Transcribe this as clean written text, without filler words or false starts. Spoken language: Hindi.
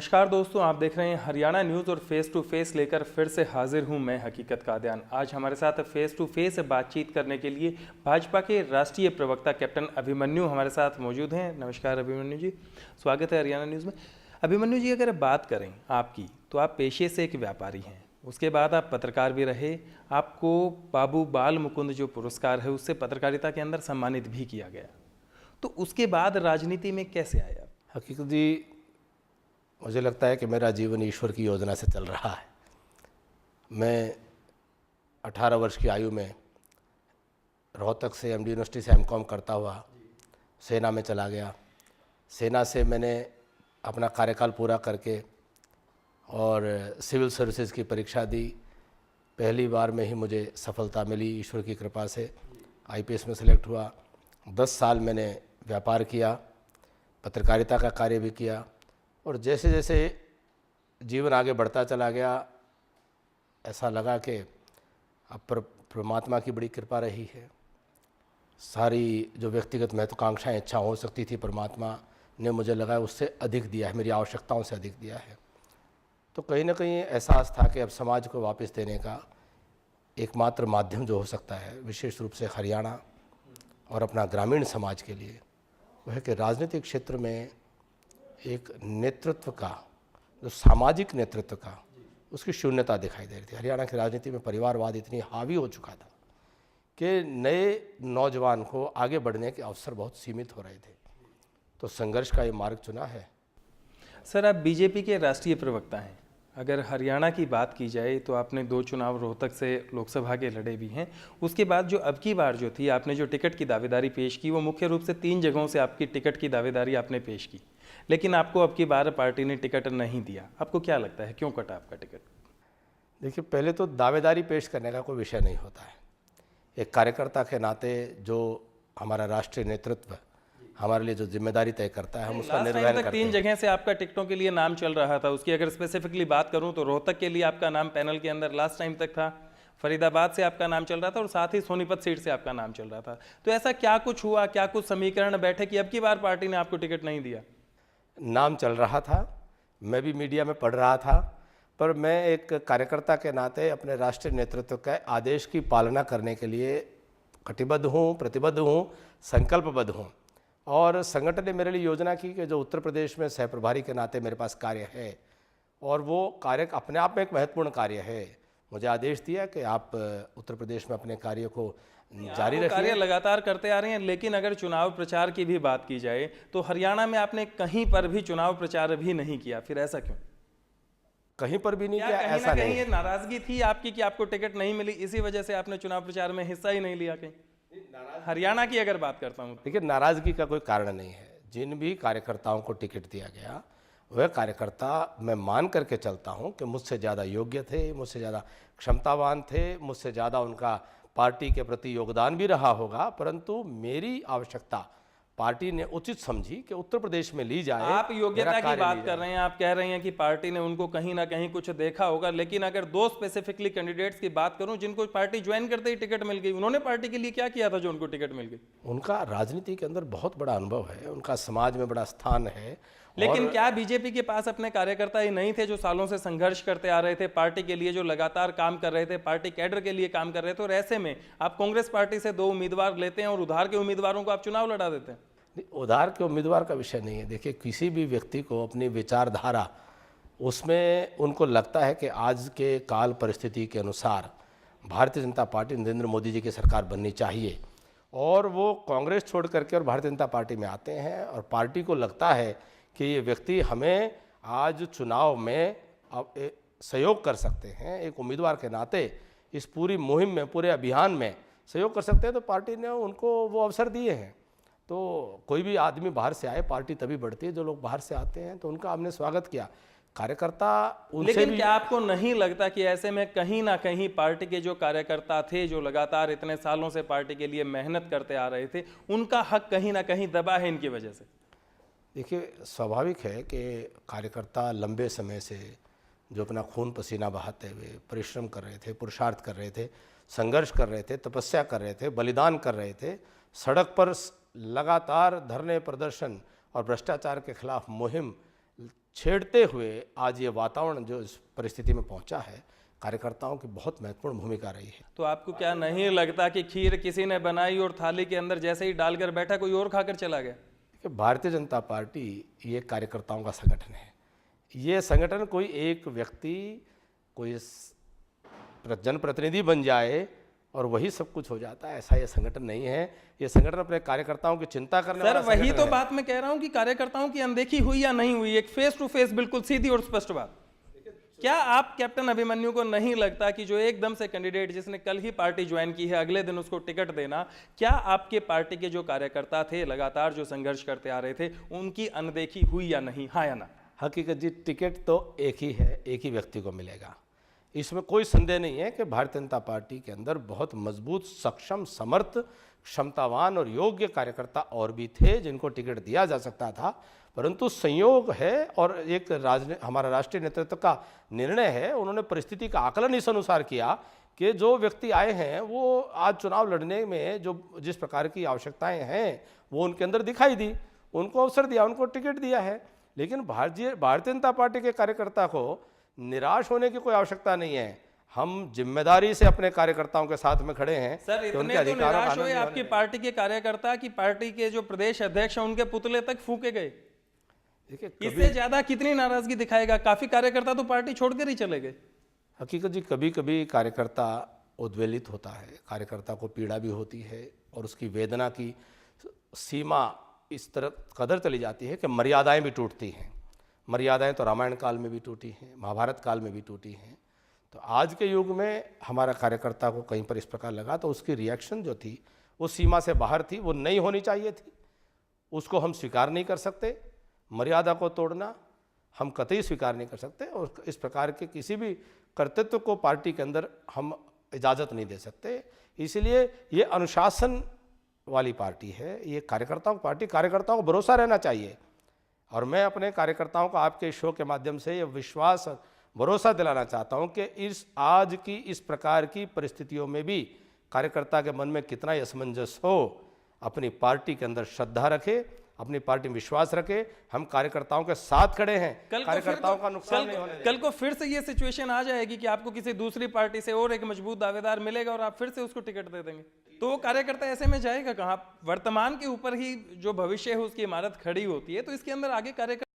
नमस्कार दोस्तों, आप देख रहे हैं हरियाणा न्यूज़ और फेस टू फेस लेकर फिर से हाजिर हूं मैं हकीकत कादियान। आज हमारे साथ फेस टू फेस बातचीत करने के लिए भाजपा के राष्ट्रीय प्रवक्ता कैप्टन अभिमन्यु हमारे साथ मौजूद हैं। नमस्कार अभिमन्यु जी, स्वागत है हरियाणा न्यूज़ में। अभिमन्यु जी, अगर बात करें आपकी, तो आप पेशे से एक व्यापारी हैं, उसके बाद आप पत्रकार भी रहे। आपको बाबू बाल मुकुंद जो पुरस्कार है उससे पत्रकारिता के अंदर सम्मानित भी किया गया, तो उसके बाद राजनीति में कैसे आए आप? हकीकत जी, मुझे लगता है कि मेरा जीवन ईश्वर की योजना से चल रहा है। मैं 18 वर्ष की आयु में रोहतक से एमडी यूनिवर्सिटी से एमकॉम करता हुआ सेना में चला गया। सेना से मैंने अपना कार्यकाल पूरा करके और सिविल सर्विसेज की परीक्षा दी। पहली बार में ही मुझे सफलता मिली, ईश्वर की कृपा से आईपीएस में सेलेक्ट हुआ। 10 साल मैंने व्यापार किया, पत्रकारिता का कार्य भी किया, और जैसे जैसे जीवन आगे बढ़ता चला गया, ऐसा लगा कि अब परमात्मा की बड़ी कृपा रही है। सारी जो व्यक्तिगत महत्वाकांक्षाएं, इच्छा हो सकती थी, परमात्मा ने मुझे लगा उससे अधिक दिया है, मेरी आवश्यकताओं से अधिक दिया है। तो कहीं ना कहीं एहसास था कि अब समाज को वापस देने का एकमात्र माध्यम जो हो सकता है, विशेष रूप से हरियाणा और अपना ग्रामीण समाज के लिए, वह है कि राजनीतिक क्षेत्र में एक नेतृत्व का, जो सामाजिक नेतृत्व का, उसकी शून्यता दिखाई दे रही थी। हरियाणा की राजनीति में परिवारवाद इतनी हावी हो चुका था कि नए नौजवान को आगे बढ़ने के अवसर बहुत सीमित हो रहे थे। तो संघर्ष का ये मार्ग चुना है। सर, आप बीजेपी के राष्ट्रीय प्रवक्ता हैं। अगर हरियाणा की बात की जाए तो आपने 2 चुनाव रोहतक से लोकसभा के लड़े भी हैं। उसके बाद जो अब की बार जो थी, आपने जो टिकट की दावेदारी पेश की, वो मुख्य रूप से 3 जगहों से आपकी टिकट की दावेदारी आपने पेश की, लेकिन आपको अब की बार पार्टी ने टिकट नहीं दिया। आपको क्या लगता है, क्यों कटा आपका टिकट? देखिए, पहले तो दावेदारी पेश करने का कोई विषय नहीं होता है। एक कार्यकर्ता के नाते जो हमारा राष्ट्रीय नेतृत्व हमारे लिए जो जिम्मेदारी तय करता है, हम उसका निर्वहन करते हैं। 3 जगह से आपका टिकटों के लिए नाम चल रहा था। उसकी अगर स्पेसिफिकली बात करूं तो रोहतक के लिए आपका नाम पैनल के अंदर लास्ट टाइम तक था, फरीदाबाद से आपका नाम चल रहा था, और साथ ही सोनीपत सीट से आपका नाम चल रहा था। तो ऐसा क्या कुछ हुआ, क्या कुछ समीकरण बैठे कि अब की बार पार्टी ने आपको टिकट नहीं दिया? नाम चल रहा था, मैं भी मीडिया में पढ़ रहा था, पर मैं एक कार्यकर्ता के नाते अपने राष्ट्रीय नेतृत्व के आदेश की पालना करने के लिए कटिबद्ध हूँ, प्रतिबद्ध हूँ, संकल्पबद्ध हूँ। और संगठन ने मेरे लिए योजना की कि जो उत्तर प्रदेश में सह प्रभारी के नाते मेरे पास कार्य है, और वो कार्य अपने आप में एक महत्वपूर्ण कार्य है, मुझे आदेश दिया कि आप उत्तर प्रदेश में अपने कार्य को जारी रखिए। कार्य लगातार करते आ रहे हैं, लेकिन अगर चुनाव प्रचार की भी बात की जाए तो हरियाणा में आपने कहीं पर भी चुनाव प्रचार भी नहीं किया। फिर ऐसा क्यों? कहीं पर भी नहीं किया, ऐसा नहीं। ये नाराजगी थी आपकी कि आपको टिकट नहीं मिली, इसी वजह से आपने चुनाव प्रचार में हिस्सा ही नहीं लिया कहीं? हरियाणा की अगर बात करता हूँ, देखिए, नाराजगी का कोई कारण नहीं है। जिन भी कार्यकर्ताओं को टिकट दिया गया, वह कार्यकर्ता मैं मान करके चलता हूं कि मुझसे ज़्यादा योग्य थे, मुझसे ज़्यादा क्षमतावान थे, मुझसे ज़्यादा उनका पार्टी के प्रति योगदान भी रहा होगा, परंतु मेरी आवश्यकता पार्टी ने उचित समझी कि उत्तर प्रदेश में ली जाए। आप योग्यता की बात कर रहे हैं, आप कह रहे हैं कि पार्टी ने उनको कहीं ना कहीं कुछ देखा होगा, लेकिन अगर 2 स्पेसिफिकली कैंडिडेट्स की बात करूं जिनको पार्टी ज्वाइन करते ही टिकट मिल गई, उन्होंने पार्टी के लिए क्या किया था जो उनको टिकट मिल गई? उनका राजनीति के अंदर बहुत बड़ा अनुभव है, उनका समाज में बड़ा स्थान है। लेकिन क्या बीजेपी के पास अपने कार्यकर्ता ही नहीं थे जो सालों से संघर्ष करते आ रहे थे पार्टी के लिए, जो लगातार काम कर रहे थे, पार्टी कैडर के लिए काम कर रहे थे? और ऐसे में आप कांग्रेस पार्टी से 2 उम्मीदवार लेते हैं और उधार के उम्मीदवारों को आप चुनाव लड़ा देते हैं। उधार के उम्मीदवार का विषय नहीं है। देखिए, किसी भी व्यक्ति को अपनी विचारधारा, उसमें उनको लगता है कि आज के काल परिस्थिति के अनुसार भारतीय जनता पार्टी, नरेंद्र मोदी जी की सरकार बननी चाहिए, और वो कांग्रेस छोड़ करके और भारतीय जनता पार्टी में आते हैं, और पार्टी को लगता है कि ये व्यक्ति हमें आज चुनाव में सहयोग कर सकते हैं, एक उम्मीदवार के नाते इस पूरी मुहिम में, पूरे अभियान में सहयोग कर सकते हैं, तो पार्टी ने उनको वो अवसर दिए हैं। तो कोई भी आदमी बाहर से आए, पार्टी तभी बढ़ती है। जो लोग बाहर से आते हैं तो उनका हमने स्वागत किया। कार्यकर्ता उनसे लेकिन क्या आपको नहीं लगता कि ऐसे में कहीं ना कहीं पार्टी के जो कार्यकर्ता थे, जो लगातार इतने सालों से पार्टी के लिए मेहनत करते आ रहे थे, उनका हक कहीं ना कहीं दबा है इनकी वजह से? देखिए, स्वाभाविक है कि कार्यकर्ता लंबे समय से जो अपना खून पसीना बहाते हुए परिश्रम कर रहे थे, पुरुषार्थ कर रहे थे, संघर्ष कर रहे थे, तपस्या कर रहे थे, बलिदान कर रहे थे, सड़क पर लगातार धरने प्रदर्शन और भ्रष्टाचार के खिलाफ मुहिम छेड़ते हुए आज ये वातावरण जो इस परिस्थिति में पहुंचा है, कार्यकर्ताओं की बहुत महत्वपूर्ण भूमिका रही है। तो आपको क्या नहीं लगता कि खीर किसी ने बनाई और थाली के अंदर जैसे ही डालकर बैठा कोई और खाकर चला गया? कि भारतीय जनता पार्टी ये कार्यकर्ताओं का संगठन है। ये संगठन कोई एक व्यक्ति, कोई जनप्रतिनिधि बन जाए और वही सब कुछ हो जाता है, ऐसा ये संगठन नहीं है। ये संगठन अपने कार्यकर्ताओं की चिंता करने सर वाला वही संगठन तो है। बात मैं कह रहा हूं कि कार्यकर्ताओं की अनदेखी हुई या नहीं हुई, एक फेस टू फेस बिल्कुल सीधी और स्पष्ट बात। क्या आप कैप्टन अभिमन्यु को नहीं लगता कि जो एकदम से कैंडिडेट जिसने कल ही पार्टी ज्वाइन की है अगले दिन उसको टिकट देना, क्या आपके पार्टी के जो कार्यकर्ता थे लगातार जो संघर्ष करते आ रहे थे उनकी अनदेखी हुई या नहीं, हाँ या ना? हकीकत जी, टिकट तो एक ही है, एक ही व्यक्ति को मिलेगा। इसमें कोई संदेह नहीं है कि भारतीय जनता पार्टी के अंदर बहुत मजबूत, सक्षम, समर्थ, क्षमतावान और योग्य कार्यकर्ता और भी थे जिनको टिकट दिया जा सकता था, परंतु संयोग है और एक हमारा राष्ट्रीय नेतृत्व का निर्णय है। उन्होंने परिस्थिति का आकलन इस अनुसार किया कि जो व्यक्ति आए हैं वो आज चुनाव लड़ने में जो जिस प्रकार की आवश्यकताएं हैं वो उनके अंदर दिखाई दी, उनको अवसर दिया, उनको टिकट दिया है। लेकिन भारतीय जनता पार्टी के कार्यकर्ता को निराश होने की कोई आवश्यकता नहीं है। हम जिम्मेदारी से अपने कार्यकर्ताओं के साथ में खड़े हैं। सर इतने तो निराश हुए आपकी पार्टी के कार्यकर्ता कि पार्टी के जो प्रदेश अध्यक्ष हैं उनके पुतले तक फूके गए। देखिए, इससे ज्यादा कितनी नाराजगी दिखाएगा? काफी कार्यकर्ता तो पार्टी छोड़कर ही चले गए। हकीकत जी, कभी कभी कार्यकर्ता उद्वेलित होता है, कार्यकर्ता को पीड़ा भी होती है और उसकी वेदना की सीमा इस तरह कदर चली जाती है कि मर्यादाएं भी टूटती हैं। मर्यादाएं तो रामायण काल में भी टूटी हैं, महाभारत काल में भी टूटी हैं। तो आज के युग में हमारा कार्यकर्ता को कहीं पर इस प्रकार लगा तो उसकी रिएक्शन जो थी वो सीमा से बाहर थी, वो नहीं होनी चाहिए थी। उसको हम स्वीकार नहीं कर सकते। मर्यादा को तोड़ना हम कतई स्वीकार नहीं कर सकते और इस प्रकार के किसी भी कर्तृत्व को पार्टी के अंदर हम इजाज़त नहीं दे सकते। इसलिए ये अनुशासन वाली पार्टी है, ये कार्यकर्ताओं की पार्टी, कार्यकर्ताओं को भरोसा रहना चाहिए। और मैं अपने कार्यकर्ताओं को आपके इस शो के माध्यम से ये विश्वास और भरोसा दिलाना चाहता हूं कि इस आज की इस प्रकार की परिस्थितियों में भी कार्यकर्ता के मन में कितना ही असमंजस हो, अपनी पार्टी के अंदर श्रद्धा रखे, अपनी पार्टी में विश्वास रखे। हम कार्यकर्ताओं के साथ खड़े हैं, कार्यकर्ताओं का नुकसान नहीं होने देंगे। कल को फिर से ये सिचुएशन आ जाएगी कि आपको किसी दूसरी पार्टी से और एक मजबूत दावेदार मिलेगा और आप फिर से उसको टिकट दे देंगे, तो वो कार्यकर्ता ऐसे में जाएगा कहाँ? वर्तमान के ऊपर ही जो भविष्य है उसकी इमारत खड़ी होती है, तो इसके अंदर आगे कार्यकर्ता